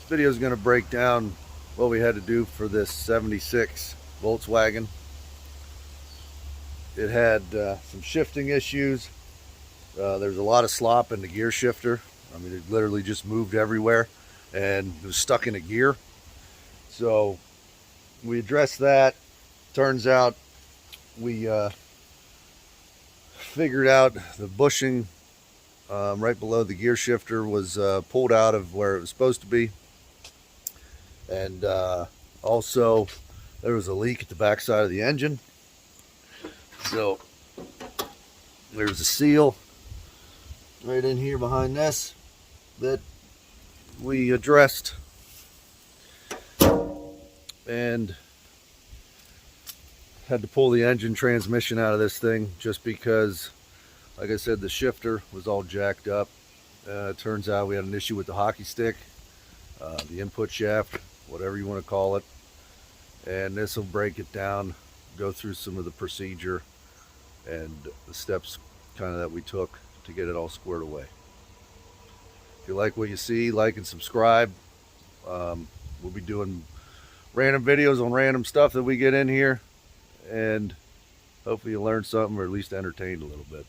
video is going to break down what we had to do for this 76 Volkswagen. It had some shifting issues. There's a lot of slop in the gear shifter. I mean, it literally just moved everywhere and it was stuck in a gear. So we addressed that. Turns out we figured out the bushing right below the gear shifter was pulled out of where it was supposed to be. And also there was a leak at the back side of the engine. So there's a seal right in here behind this that we addressed, and had to pull the engine transmission out of this thing just because, like I said, the shifter was all jacked up. It turns out we had an issue with the hockey stick, the input shaft, whatever you want to call it, and this will break it down, go through some of the procedure and the steps kind of that we took to get it all squared away. If you like what you see, like and subscribe. We'll be doing random videos on random stuff that we get in here, and hopefully you learn something or at least entertained a little bit.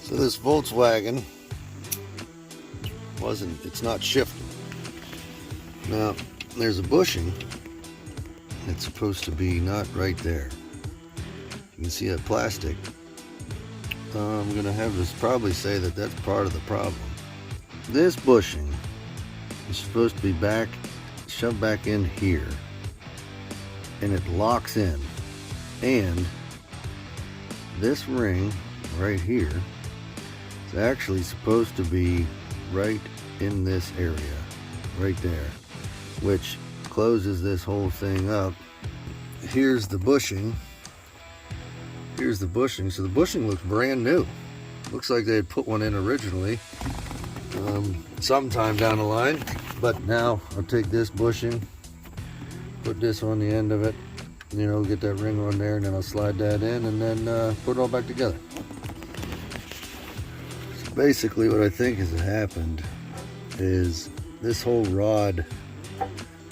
So this Volkswagen it's not shifting. Now there's a bushing. It's supposed to be not right there. You can see that plastic. I'm gonna have to probably say that that's part of the problem. This bushing is supposed to be shoved back in here, and it locks in. And this ring right here is actually supposed to be right in this area, right there, which closes this whole thing up. Here's the bushing. Here's the bushing. So the bushing looks brand new. Looks like they had put one in originally sometime down the line. But now I'll take this bushing, put this on the end of it, you know, get that ring on there, and then I'll slide that in and then put it all back together. So basically what I think has happened is this whole rod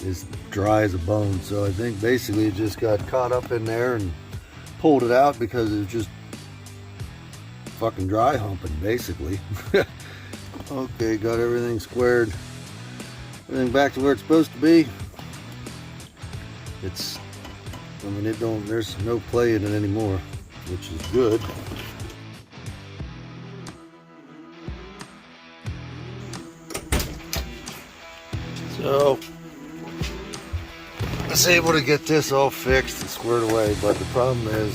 is dry as a bone. So I think basically it just got caught up in there and pulled it out because it was just fucking dry humping basically. Okay, got everything squared, everything back to where it's supposed to be. I mean, there's no play in it anymore, which is good. So I was able to get this all fixed and squared away, but the problem is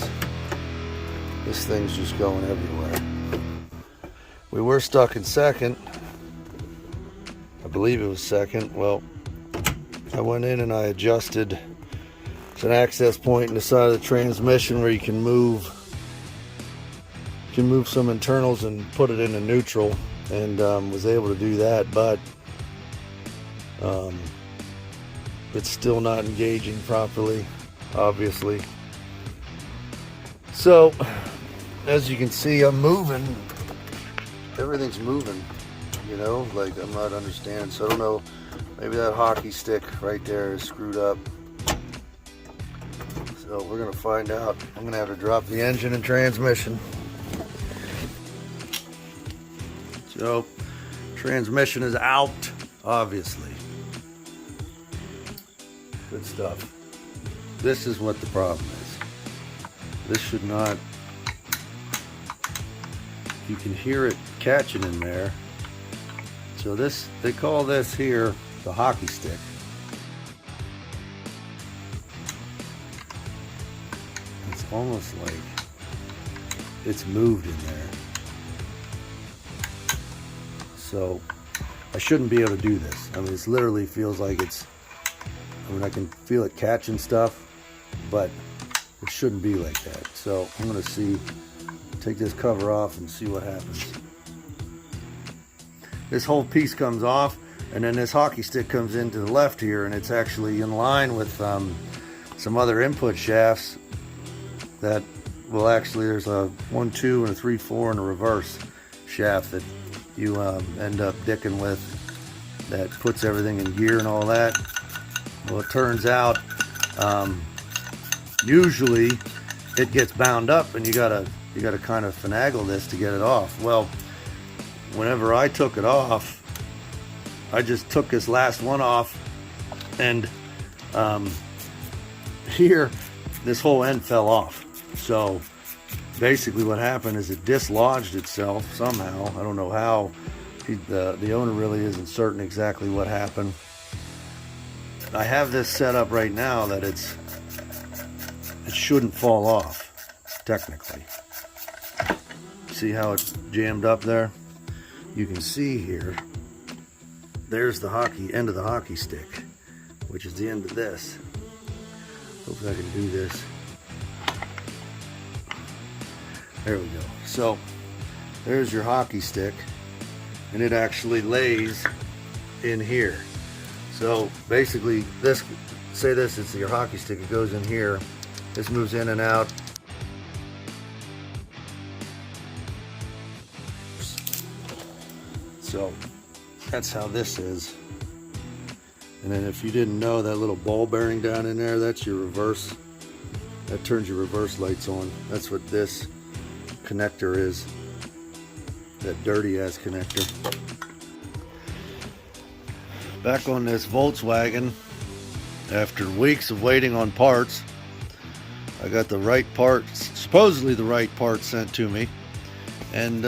this thing's just going everywhere. We were stuck in second. I believe it was second. Well, I went in and I adjusted. It's an access point in the side of the transmission where you can move some internals and put it into neutral, and was able to do that, but it's still not engaging properly, obviously. So as you can see, I'm moving. Everything's moving, you know, like I'm not understanding. So I don't know, maybe that hockey stick right there is screwed up. So we're gonna find out. I'm gonna have to drop the engine and transmission. So transmission is out, obviously. Good stuff. This is what the problem is. This should not, you can hear it catching in there. So this, they call this here the hockey stick. almost like it's moved in there. So I shouldn't be able to do this. I mean, this literally feels like it's, I mean, I can feel it catching stuff, but it shouldn't be like that. So I'm gonna take this cover off and see what happens. This whole piece comes off, and then this hockey stick comes into the left here, and it's actually in line with some other input shafts that will actually, there's a 1, 2, and a 3, 4, and a reverse shaft that you end up dicking with that puts everything in gear and all that. Well, it turns out usually it gets bound up, and you gotta kind of finagle this to get it off. Well, whenever I took it off, I just took this last one off, and here this whole end fell off. So basically what happened is it dislodged itself somehow. I don't know how. The owner really isn't certain exactly what happened. I have this set up right now that it shouldn't fall off, technically. See how it's jammed up there? You can see here, there's the end of the hockey stick, which is the end of this. Hopefully I can do this. There we go. So there's your hockey stick, and it actually lays in here. So basically this, say this is your hockey stick, it goes in here. This moves in and out. So that's how this is. And then if you didn't know, that little ball bearing down in there, that's your reverse. That turns your reverse lights on. That's what this connector is. That dirty ass connector. Back on this Volkswagen, after weeks of waiting on parts, I got the right parts, supposedly the right parts sent to me, and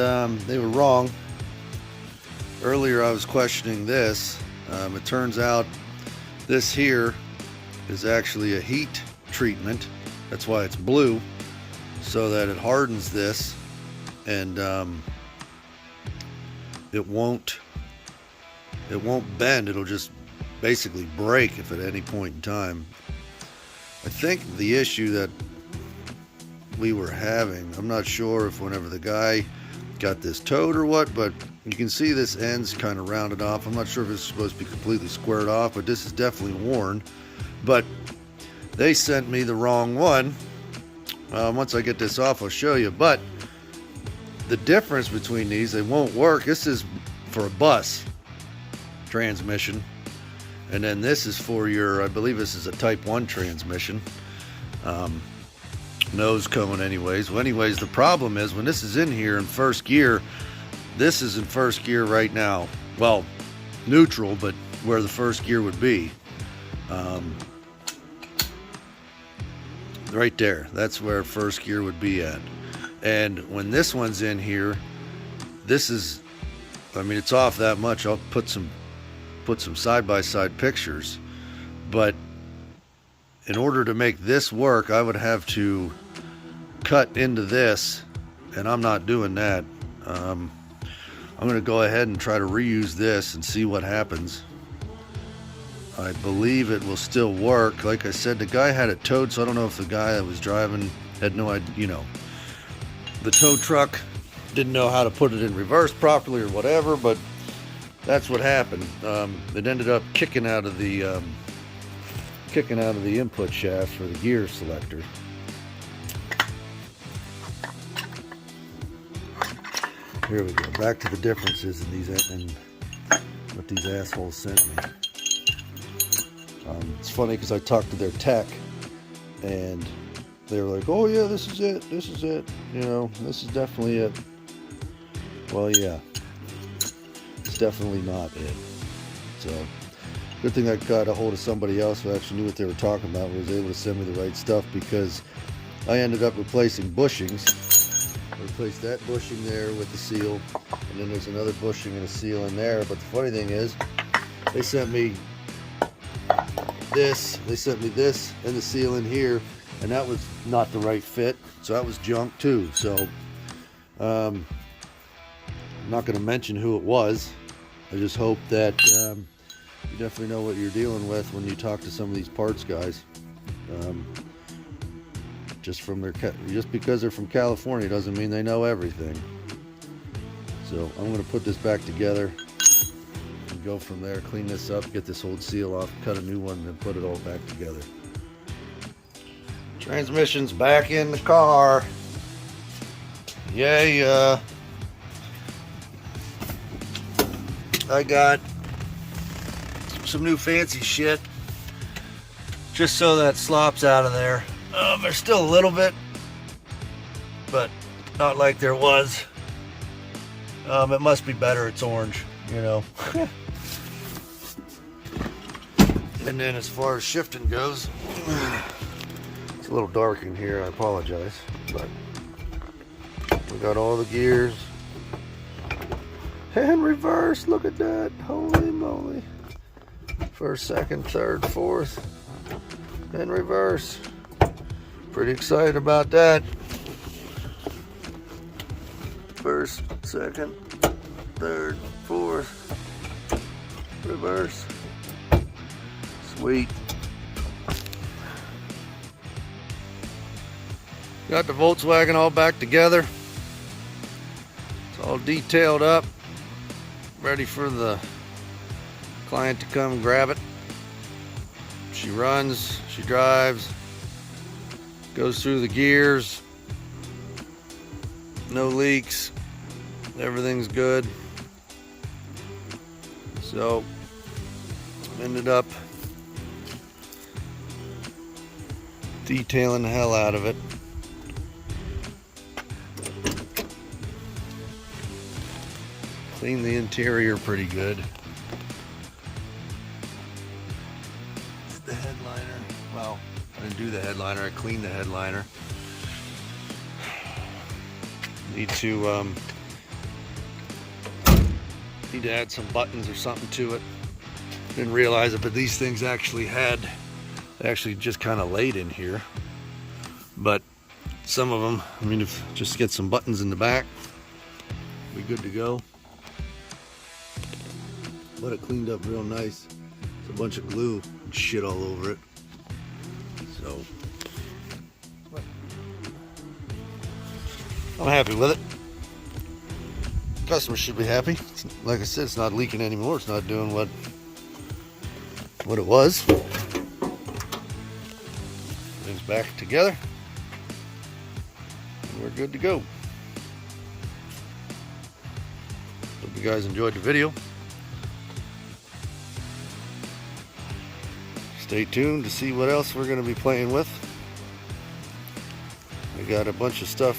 they were wrong. Earlier I was questioning this. It turns out this here is actually a heat treatment. That's why it's blue, so that it hardens this, and it won't bend. It'll just basically break if at any point in time. I think the issue that we were having, I'm not sure if whenever the guy got this towed or what, but you can see this end's kind of rounded off. I'm not sure if it's supposed to be completely squared off, but this is definitely worn. But they sent me the wrong one. Once I get this off, I'll show you. But the difference between these, they won't work. This is for a bus transmission, and then this is for your, I believe this is a type 1 transmission. Nose cone anyways. Well, anyways, the problem is when this is in here in first gear, this is in first gear right now. Well, neutral, but where the first gear would be. Right there. That's where first gear would be at. And when this one's in here, this is, I mean, it's off that much. I'll put some side-by-side pictures. But in order to make this work, I would have to cut into this, and I'm not doing that. I'm going to go ahead and try to reuse this and see what happens. I believe it will still work. Like I said, the guy had it towed, so I don't know if the guy that was driving had no idea, you know, the tow truck didn't know how to put it in reverse properly or whatever, but that's what happened. It ended up kicking out of the input shaft for the gear selector. Here we go. Back to the differences in these and what these assholes sent me. It's funny because I talked to their tech, and they were like, "Oh yeah, this is it. This is it. You know, this is definitely it." Well, yeah, it's definitely not it. So, good thing I got a hold of somebody else who actually knew what they were talking about, and was able to send me the right stuff, because I ended up replacing bushings. I replaced that bushing there with the seal, and then there's another bushing and a seal in there. But the funny thing is, they sent me this and the seal in here, and that was not the right fit, so that was junk too. So I'm not going to mention who it was. I just hope that you definitely know what you're dealing with when you talk to some of these parts guys. Just because they're from California doesn't mean they know everything. So I'm going to put this back together and go from there, clean this up, get this old seal off, cut a new one, and then put it all back together. Transmission's back in the car. Yay. I got some new fancy shit just so that slop's out of there. There's still a little bit, but not like there was. It must be better, it's orange, you know. And then as far as shifting goes, it's a little dark in here, I apologize, but we got all the gears. And reverse, look at that, holy moly. First, second, third, fourth, and reverse. Pretty excited about that. First, second, third, fourth, reverse. Sweet. Got the Volkswagen all back together. It's all detailed up, ready for the client to come and grab it. She runs, she drives, goes through the gears, no leaks, everything's good. So ended up detailing the hell out of it. Cleaned the interior pretty good. The headliner, well, I didn't do the headliner, I cleaned the headliner. Need to add some buttons or something to it. Didn't realize it, but these things actually just kind of laid in here. But some of them, I mean, if just get some buttons in the back, be good to go. But it cleaned up real nice. It's a bunch of glue and shit all over it. So I'm happy with it. Customer should be happy. Like I said, it's not leaking anymore. It's not doing what it was. Everything's back together. And we're good to go. Hope you guys enjoyed the video. Stay tuned to see what else we're going to be playing with. I got a bunch of stuff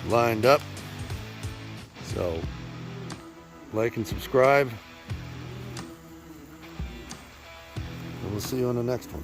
lined up. So like and subscribe. And we'll see you on the next one.